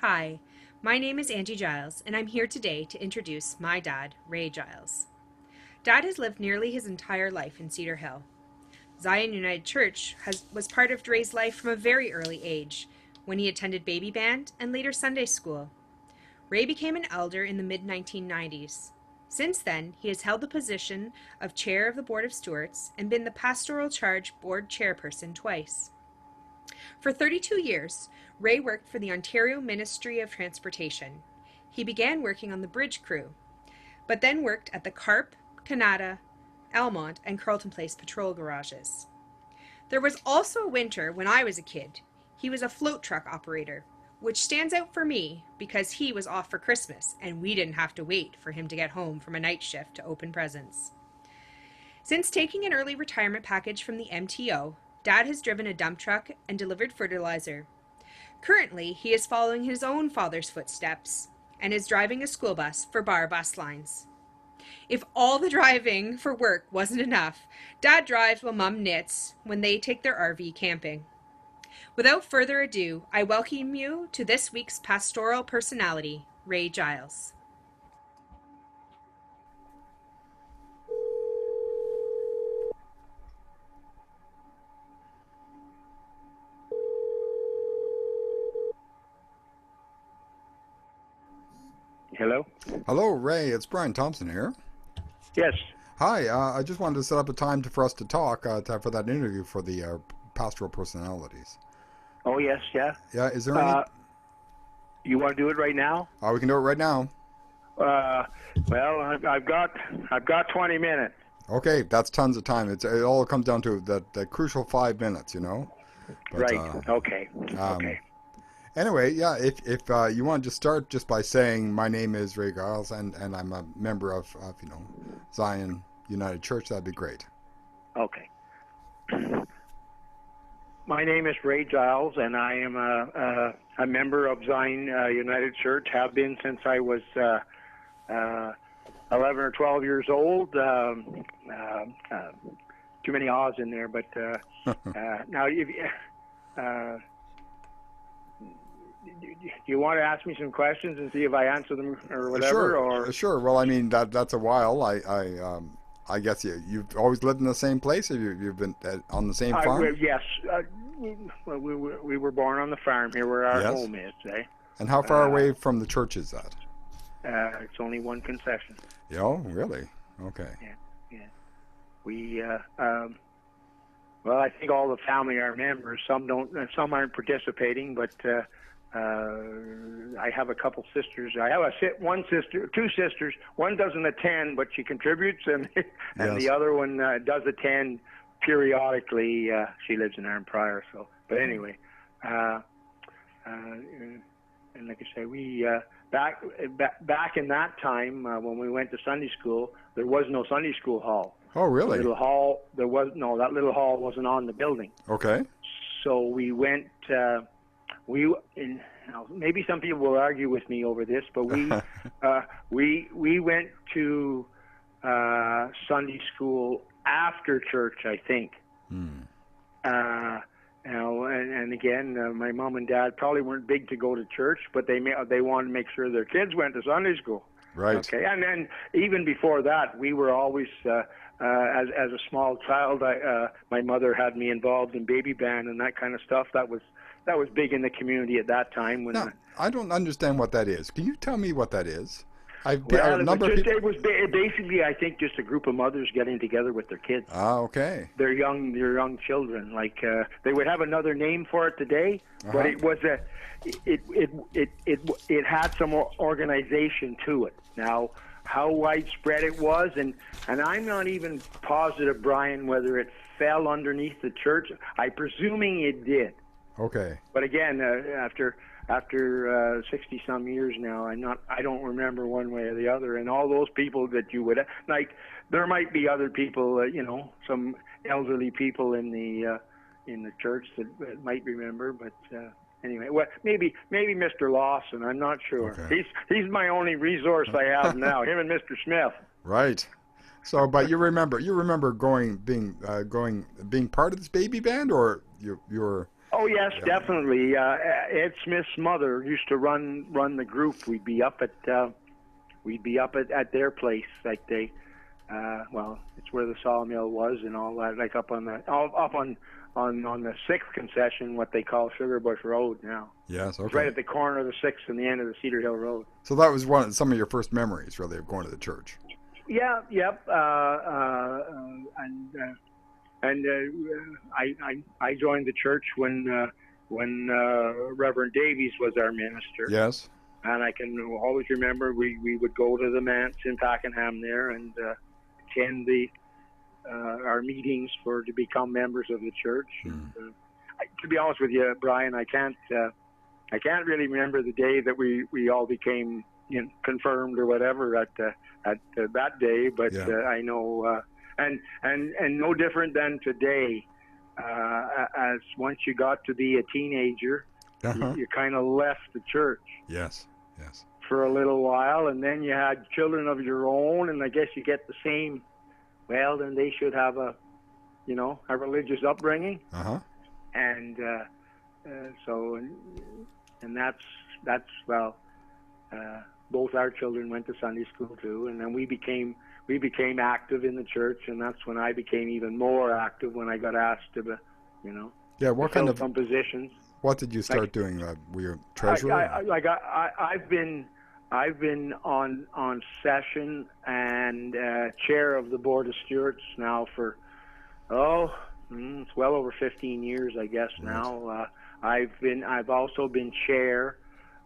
Hi, my name is Angie Giles, and I'm here today to introduce my dad, Ray Giles. Dad has lived nearly his entire life in Cedar Hill. Zion United Church was part of Ray's life from a very early age, when he attended baby band and later Sunday school. Ray became an elder in the mid 1990s. Since then, he has held the position of chair of the Board of Stewards and been the Pastoral Charge Board chairperson twice. For 32 years, Ray worked for the Ontario Ministry of Transportation. He began working on the bridge crew, but then worked at the Carp, Canada, Almont, and Carleton Place patrol garages. There was also a winter when I was a kid. He was a float truck operator, which stands out for me because he was off for Christmas and we didn't have to wait for him to get home from a night shift to open presents. Since taking an early retirement package from the MTO, Dad has driven a dump truck and delivered fertilizer. Currently, he is following his own father's footsteps and is driving a school bus for Bar Bus Lines. If all the driving for work wasn't enough, Dad drives while Mom knits when they take their RV camping. Without further ado, I welcome you to this week's pastoral personality, Ray Giles. Hello? Hello, Ray. It's Brian Thompson here. Yes. Hi. I just wanted to set up a time for us to talk for that interview for the pastoral personalities. Oh, yes, yeah. Yeah. Is there any? You want to do it right now? We can do it right now. Well, I've got 20 minutes. Okay, that's tons of time. It all comes down to that crucial 5 minutes, you know. But, Right. Okay. Okay. Anyway, yeah. If you want to just start just by saying my name is Ray Giles and I'm a member of Zion United Church, that'd be great. Okay. My name is Ray Giles, and I am a member of Zion United Church. Have been since I was 11 or 12 years old. Too many ahs in there, but now if do you want to ask me some questions and see if I answer them or whatever? Sure, or sure. Well, I mean that's a while. I guess you've always lived in the same place, or you've been on the same farm. Yes, we were born on the farm here where our home is. And how far away from the church is that? It's only one concession. Yeah, oh, really? Okay. Yeah. We well, I think all the family are members. Some don't. Some aren't participating, but. I have a couple sisters. I have two sisters. One doesn't attend, but she contributes, and the other one does attend periodically. She lives in Arnprior, so. But anyway, and like I say, we back in that time when we went to Sunday school, there was no Sunday school hall. Oh, really? The little hall. There was no. That little hall wasn't on the building. Okay. So we went. Maybe some people will argue with me over this, but we went to Sunday school after church, I think. And again, my mom and dad probably weren't big to go to church, but they wanted to make sure their kids went to Sunday school. Right. Okay. And then even before that, we were always as a small child. My mother had me involved in baby band and that kind of stuff. That was big in the community at that time. Now, I don't understand what that is. Can you tell me what that is? It was basically, I think, just a group of mothers getting together with their kids. Ah, okay. Their young children. Like they would have another name for it today, but it was it had some organization to it. Now, how widespread it was, and I'm not even positive, Brian, whether it fell underneath the church. I'm presuming it did. Okay. But again, after 60 some years now, I don't remember one way or the other. And all those people that you would like, there might be other people, some elderly people in the church that might remember. But anyway, maybe Mr. Lawson. I'm not sure. Okay. He's my only resource I have now. Him and Mr. Smith. Right. So, but you remember being part of this baby band, or you were Oh yes, Yeah. definitely. Ed Smith's mother used to run the group. We'd be up at their place, like well, it's where the sawmill was and all that, like up on the sixth concession, what they call Sugar Bush Road now. Yes. It's right Okay. at the corner of the sixth and the end of the Cedar Hill Road. So that was some of your first memories, really, of going to the church. Yeah, yep. I joined the church when Reverend Davies was our minister, Yes. and I can always remember we would go to the manse in Pakenham there and attend our meetings to become members of the church. Mm. And, to be honest with you, Brian, I can't really remember the day that we all became confirmed or whatever at that day, but Yeah. I know, and no different than today. As once you got to be a teenager, Uh-huh. you kind of left the church Yes. Yes. for a little while, and then you had children of your own, and I guess you get the same. Well, then they should have a religious upbringing, Uh-huh. and that's well. Both our children went to Sunday school too, and then we became active in the church, and that's when I became even more active when I got asked to, Yeah. to fill some positions. What did you start doing? Were you a treasurer? I've been on session and chair of the board of stewards now for it's well over 15 years, I guess now. I've also been chair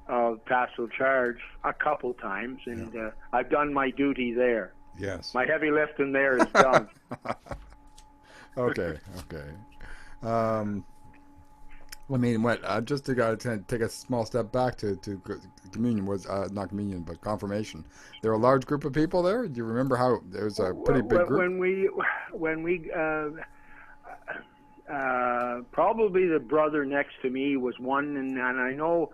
of Pastoral Charge a couple times, and I've done my duty there. Yes. My heavy lifting there is done. Okay. I mean, just to take a small step back to communion was not communion, but confirmation. There were a large group of people there. Do you remember how there was a pretty big group? When we probably the brother next to me was one, and I know.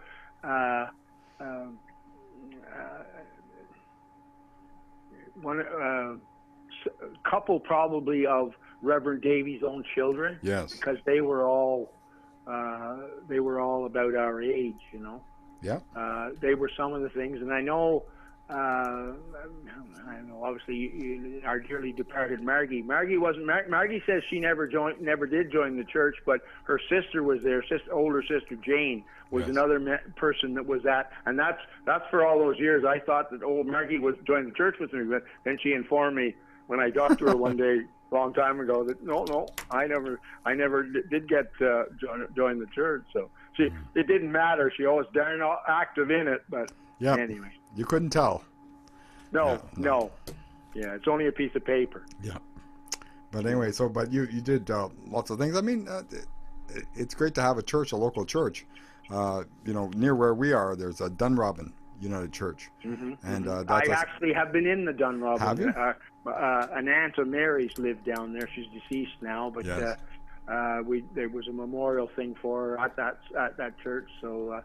One couple probably of Reverend Davies' own children. Yes. Because they were all about our age, Yeah. They were some of the things, and I know. Obviously, our dearly departed Margie. Margie says she never did join the church, but her sister was there. Older sister Jane was another person that was at, and that's for all those years. I thought that Margie was joining the church with me, but then she informed me when I talked to her one day, a long time ago, that no, I never did get join the church. So it didn't matter. She always darn active in it, but anyway. You couldn't tell. No. Yeah, it's only a piece of paper. Yeah. But anyway, but you did lots of things. I mean, it's great to have a local church. Near where we are, there's a Dunrobin United Church. Mm-hmm, and I actually have been in the Dunrobin. Have you? An aunt of Mary's lived down there. She's deceased now, but there was a memorial thing for her at that church. So,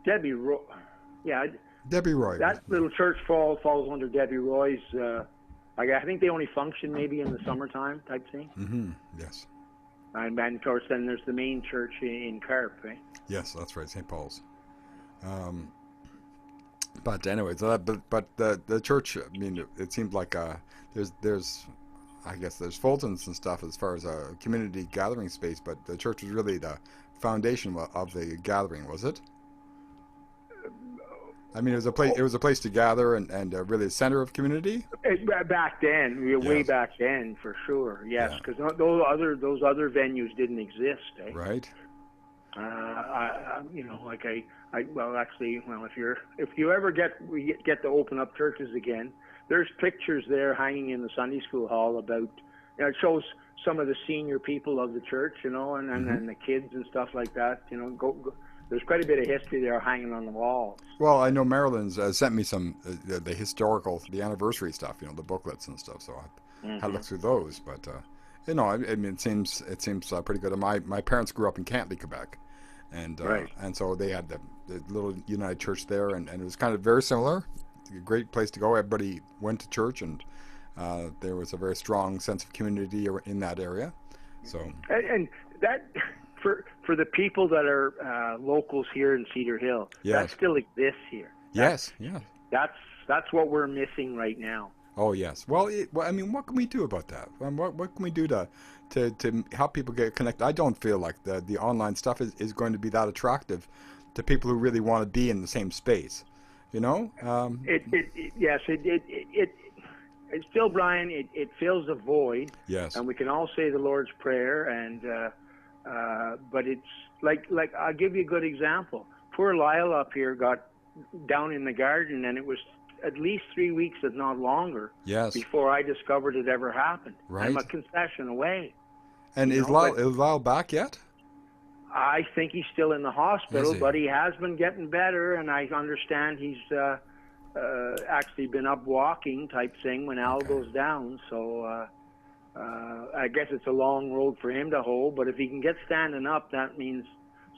Debbie Roy. Yeah. Debbie Roy. That little church falls under Debbie Roy's. I think they only function maybe in the summertime type thing. Mm-hmm. Yes. And of course, then there's the main church in Carp, eh? Yes, that's right, St. Paul's. But anyway, so but the church. I mean, it seemed like there's I guess there's Fulton's and stuff as far as a community gathering space, but the church was really the foundation of the gathering, was it? I mean, it was a place to gather and really a center of community. Back then, way back then, for sure. Yes, because those other venues didn't exist. Eh? Right. If you ever get to open up churches again, there's pictures there hanging in the Sunday school hall about. It shows some of the senior people of the church, and the kids and stuff like that. There's quite a bit of history there hanging on the walls. Well, I know Marilyn's sent me some the anniversary stuff, the booklets and stuff. So I had to look through those. But I mean, it seems pretty good. My parents grew up in Cantley, Quebec, and so they had the little United Church there, and it was kind of very similar. A great place to go. Everybody went to church, and there was a very strong sense of community in that area. So And that for the people that are locals here in Cedar Hill, that yes, still exists here. yes, yeah. That's what we're missing right now. Oh yes. Well, I mean, what can we do about that? What can we do to help people get connected? I don't feel like the online stuff is going to be that attractive to people who really want to be in the same space. You know? Yes, it still, Brian. It fills a void, Yes. and we can all say the Lord's Prayer, and but it's like I'll give you a good example. Poor Lyle up here got down in the garden, and it was at least 3 weeks, if not longer, Yes. before I discovered it ever happened. Right. I'm a concession away. And You is know, Lyle back yet? I think he's still in the hospital, Is he? but he has been getting better, and I understand he's actually been up walking type thing when Al Okay. goes down. So I guess it's a long road for him to hoe, but if he can get standing up, that means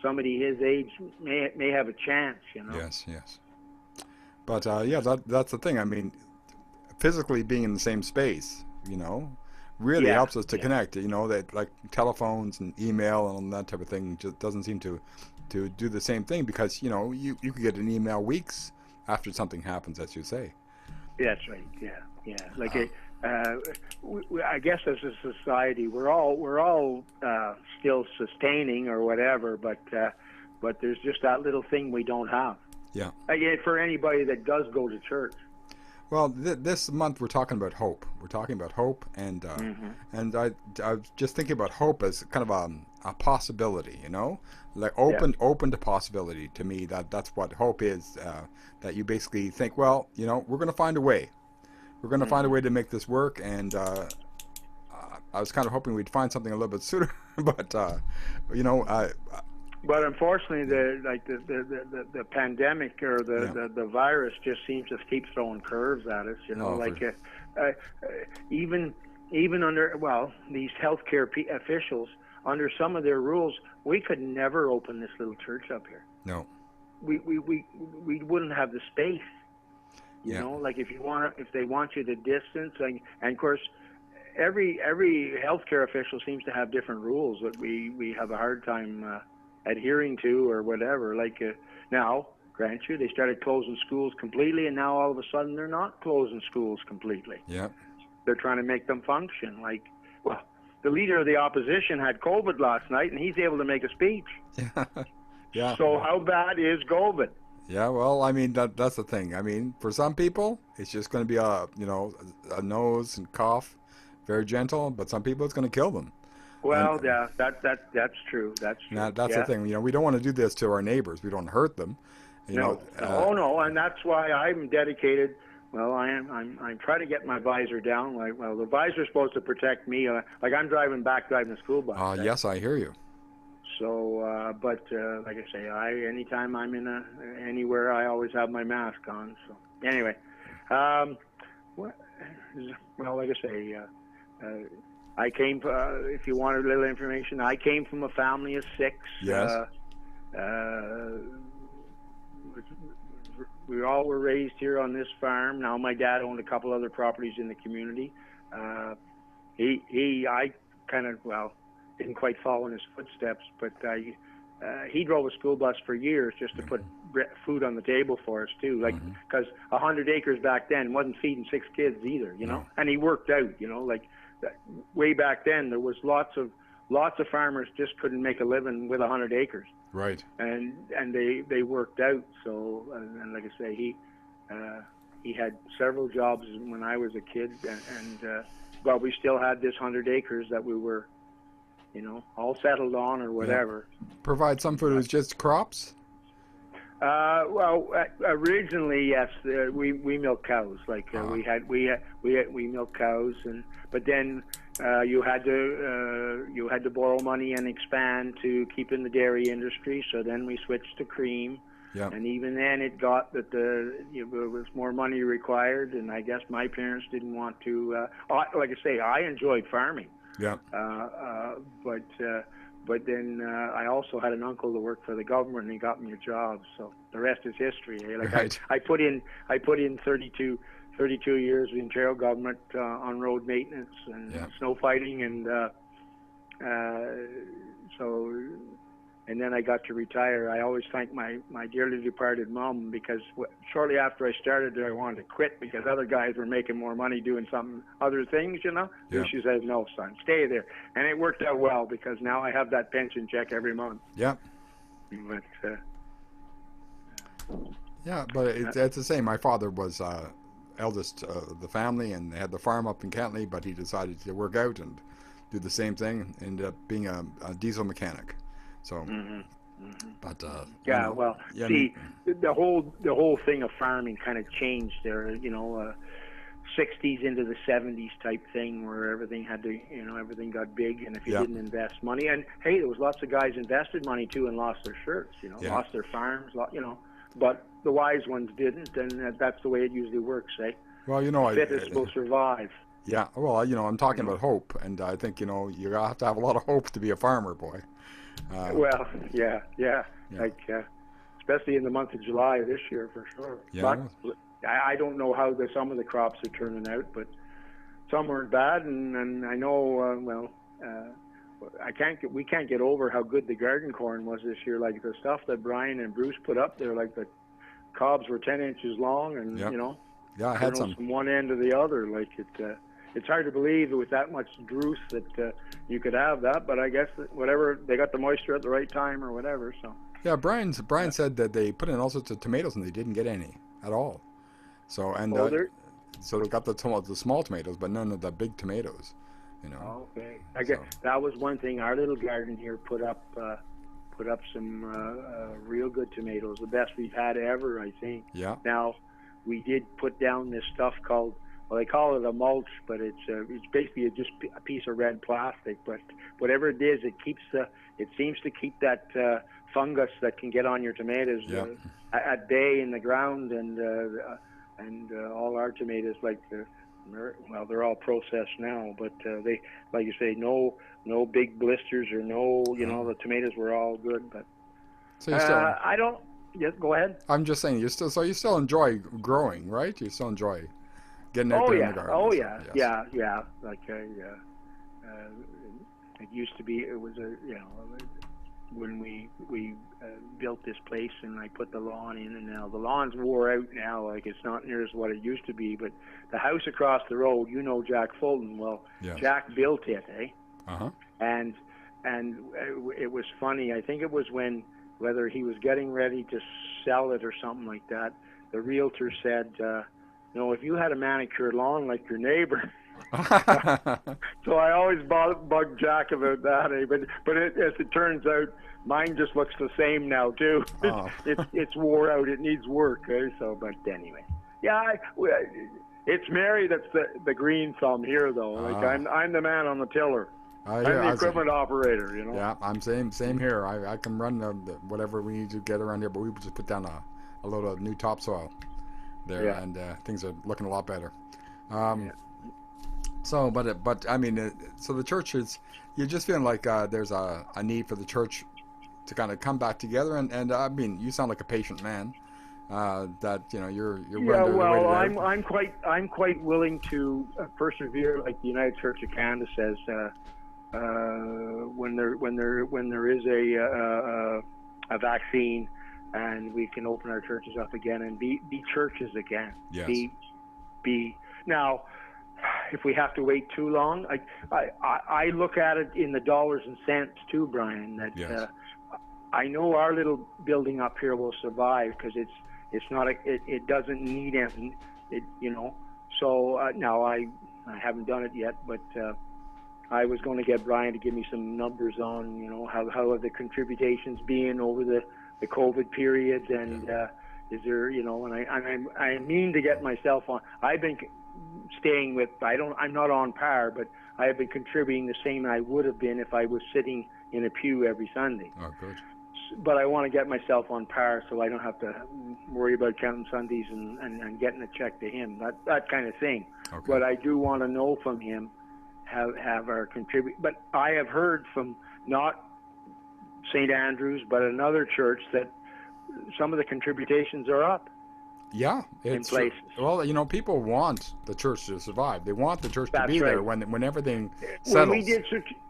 somebody his age may have a chance, you know. Yes. Yes. But yeah, that's the thing. I mean, physically being in the same space, really Yeah, helps us to connect. That like telephones and email and that type of thing just doesn't seem to do the same thing because you could get an email weeks after something happens, as you say. that's right. Yeah. Like I guess as a society, we're all still sustaining or whatever, but there's just that little thing we don't have. Yeah. Again, for anybody that does go to church. Well, this month we're talking about hope. We're talking about hope, and I was just thinking about hope as kind of a possibility, like open to possibility. To me, that's what hope is. That you basically think, well, we're going to find a way. We're going to find a way to make this work, and I was kind of hoping we'd find something a little bit sooner, but But unfortunately, the pandemic or the virus just seems to keep throwing curves at us. Even under these healthcare officials, under some of their rules, we could never open this little church up here. No. We wouldn't have the space. You know, like if they want you to distance, and of course, every healthcare official seems to have different rules that we have a hard time adhering to or whatever. Like now, grant you, they started closing schools completely, and now all of a sudden they're not closing schools completely. Yeah. They're trying to make them function. Like, well, the leader of the opposition had COVID last night, and he's able to make a speech. Yeah. Yeah. So how bad is COVID? Yeah, well, I mean that's the thing. I mean, for some people, it's just going to be a nose and cough, very gentle. But some people, it's going to kill them. Well, yeah, that's true. That's true. That's the thing. We don't want to do this to our neighbors. We don't want to hurt them. No, and that's why I'm dedicated. Well, I'm trying to get my visor down. Well, the visor's supposed to protect me. Like I'm driving the school bus. Right? Yes, I hear you. So, but like I say, anytime I'm anywhere, I always have my mask on. So anyway, well, like I say, I came. If you wanted a little information, I came from a family of 6. Yes. We all were raised here on this farm. Now my dad owned a couple other properties in the community. I kind of didn't quite follow in his footsteps, but he drove a school bus for years just to put food on the table for us too. Like, because 100 acres back then wasn't feeding 6 kids either, No. And he worked out, like way back then there was lots of farmers just couldn't make a living with 100 acres. Right. And they worked out. So and like I say, he had several jobs when I was a kid, but we still had this 100 acres that we were, all settled on or whatever. Yeah. Provide some food as just crops. Originally, yes, we milk cows. Like we milk cows, but then you had to borrow money and expand to keep in the dairy industry. So then we switched to cream. Yeah. And even then, it got that there was more money required, and I guess my parents didn't want to. Like I say, I enjoyed farming. Yeah. But then I also had an uncle that worked for the government, and he got me a job. So the rest is history. Like right. I put in 32 years in Ontario government on road maintenance and snow fighting, and So, and then I got to retire. I always thank my dearly departed mom, because shortly after I started there, I wanted to quit because other guys were making more money doing some other things, you know. Yeah. And she said, "No, son, stay there." And it worked out well because now I have that pension check every month. Yeah. But Yeah, but it's the same. My father was eldest of the family, and they had the farm up in Cantley, but he decided to work out and do the same thing. Ended up being a diesel mechanic. So, but yeah, you know, well, yeah, see, the whole thing of farming kind of changed there. You know, 60s into the 70s type thing, where everything had to, you know, everything got big, and if you yeah, didn't invest money, and hey, there was lots of guys invested money too and lost their shirts, you know, yeah. lost their farms, you know, but the wise ones didn't, and that's the way it usually works, eh? Well, you The know, fittest will survive. yeah. Well, you know, I'm talking You know? about hope, and I think, you know, you have to have a lot of hope to be a farmer, boy. Well, yeah, Yeah, like especially in the month of July this year for sure. yeah, But I don't know how some of the crops are turning out, but some weren't bad, and I know we can't get over how good the garden corn was this year. Like the stuff that Brian and Bruce put up there, like the cobs were 10 inches long, and yeah, you know, yeah. I had some. from one end to the other. Like it's hard to believe with that much druce that you could have that. But I guess that whatever, they got the moisture at the right time or whatever. So Yeah, Brian said that they put in all sorts of tomatoes and they didn't get any at all. So oh, there. so they got the small tomatoes, but none of the big tomatoes. You know. Okay, I guess So that was one thing. Our little garden here put up some real good tomatoes, the best we've had ever, I think. yeah, Now, we did put down this stuff called, well, they call it a mulch, but it's basically just a piece of red plastic. But whatever it is, it seems to keep that fungus that can get on your tomatoes yeah. at bay in the ground, and all our tomatoes, like well, they're all processed now, but they, like you say, no big blisters or no, you know, the tomatoes were all good. But So you still. I don't. Yes, go ahead. I'm just saying you still enjoy growing, right? You still enjoy getting out Oh there in the yeah, garden. oh So, yeah, yes. yeah. Like it used to be. It was when we built this place and I put the lawn in, and now the lawn's wore out now. Like it's not near as what it used to be. But the house across the road, you know, Jack Fulton. Well, Yes. Jack built it, eh? Uh-huh. And it was funny. I think it was whether he was getting ready to sell it or something like that. The realtor said, "No, if you had a manicured lawn like your neighbor." So I always bug Jack about that, eh? But as it turns out, mine just looks the same now too. Oh. It's wore out. It needs work, eh? So, but anyway, yeah. It's Mary that's the green thumb here, though. Like I'm the man on the tiller. I'm the equipment operator, you know. Yeah, I'm same here. I can run whatever we need to get around here, but we just put down a load of new topsoil there, Yeah. and things are looking a lot better. Yeah. So, but I mean, so the church is, you're just feeling like there's a need for the church to kind of come back together, and I mean, you sound like a patient man. That you know you're Yeah, willing to well, wait it out. I'm quite willing to persevere, like the United Church of Canada says. When there is a vaccine, and we can open our churches up again and be churches again. Yes. Be now. If we have to wait too long, I look at it in the dollars and cents too, Brian. That Yes. I know our little building up here will survive because it's not it doesn't need anything, you know. So now I haven't done it yet, but I was going to get Brian to give me some numbers on, you know, how have the contributions been over the COVID period, and is there, you know, and I mean to get myself on. I've been staying with, I'm not on par, but I have been contributing the same I would have been if I was sitting in a pew every Sunday. Oh, good. But I want to get myself on par so I don't have to worry about counting Sundays and getting a check to him, that kind of thing. Okay. But I do want to know from him have our contribute. But I have heard from not St. Andrews, but another church that some of the contributions are up. Yeah, in it's true. places. Well, people want the church to survive. They want the church to That's be there right. when everything When settles.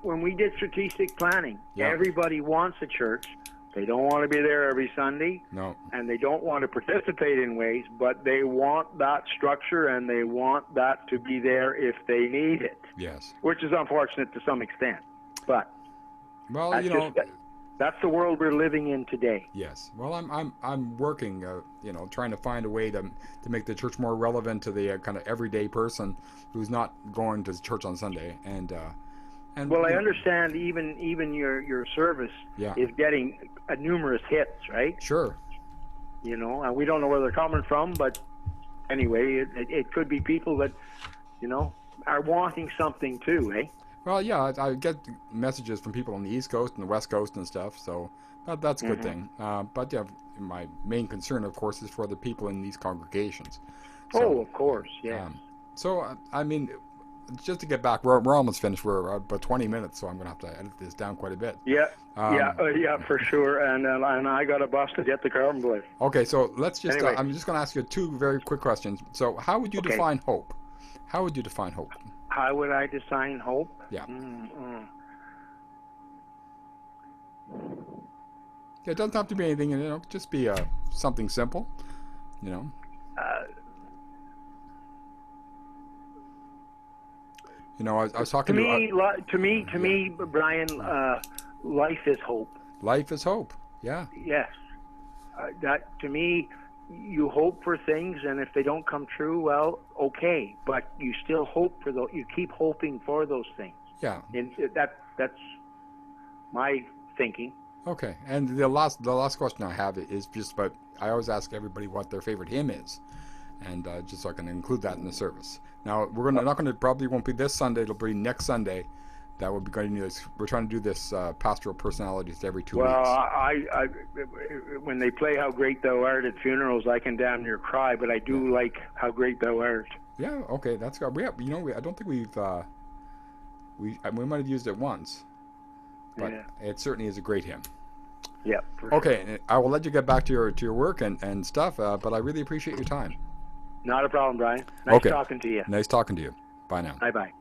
we did strategic planning, Yeah. everybody wants a church. They don't want to be there every Sunday, No. and they don't want to participate in ways, but they want that structure and they want that to be there if they need it. Yes. Which is unfortunate to some extent, but Well, that's the world we're living in today. Yes. Well, I'm working, trying to find a way to make the church more relevant to the kind of everyday person who's not going to church on Sunday. And well, I understand even your service is getting numerous hits, right? Sure. And we don't know where they're coming from, but anyway, it could be people that are wanting something too, eh? Well, yeah, I get messages from people on the East Coast and the West Coast and stuff, so that's a good thing. But yeah, my main concern, of course, is for the people in these congregations. So, of course, yeah. I mean, just to get back, we're almost finished. We're about 20 minutes, so I'm going to have to edit this down quite a bit. Yeah, for sure. And I got a bus to get the carbon place. Okay, so let's just. Anyway. I'm just going to ask you two very quick questions. So, how would you define hope? How would you define hope? How would I define hope? Yeah. It doesn't have to be anything. Just be something simple. I was talking to me, Brian, life is hope. Life is hope. Yeah. Yes. That to me, you hope for things, and if they don't come true, well, okay. But you still hope for those. You keep hoping for those things. Yeah. And that's my thinking. Okay. And the last question I have is just about. I always ask everybody what their favorite hymn is, and just so I can include that in the service. Now probably won't be this Sunday. It'll be next Sunday. That will be going to do this. We're trying to do this pastoral personalities every 2 weeks. Well, I when they play "How Great Thou Art" at funerals, I can damn near cry. But I do like "How Great Thou Art." Yeah. Okay. That's good. I don't think we might have used it once, but it certainly is a great hymn. Yeah. Okay. Sure. I will let you get back to your work and stuff. But I really appreciate your time. Not a problem, Brian. Nice talking to you. Nice talking to you. Bye now. Bye-bye.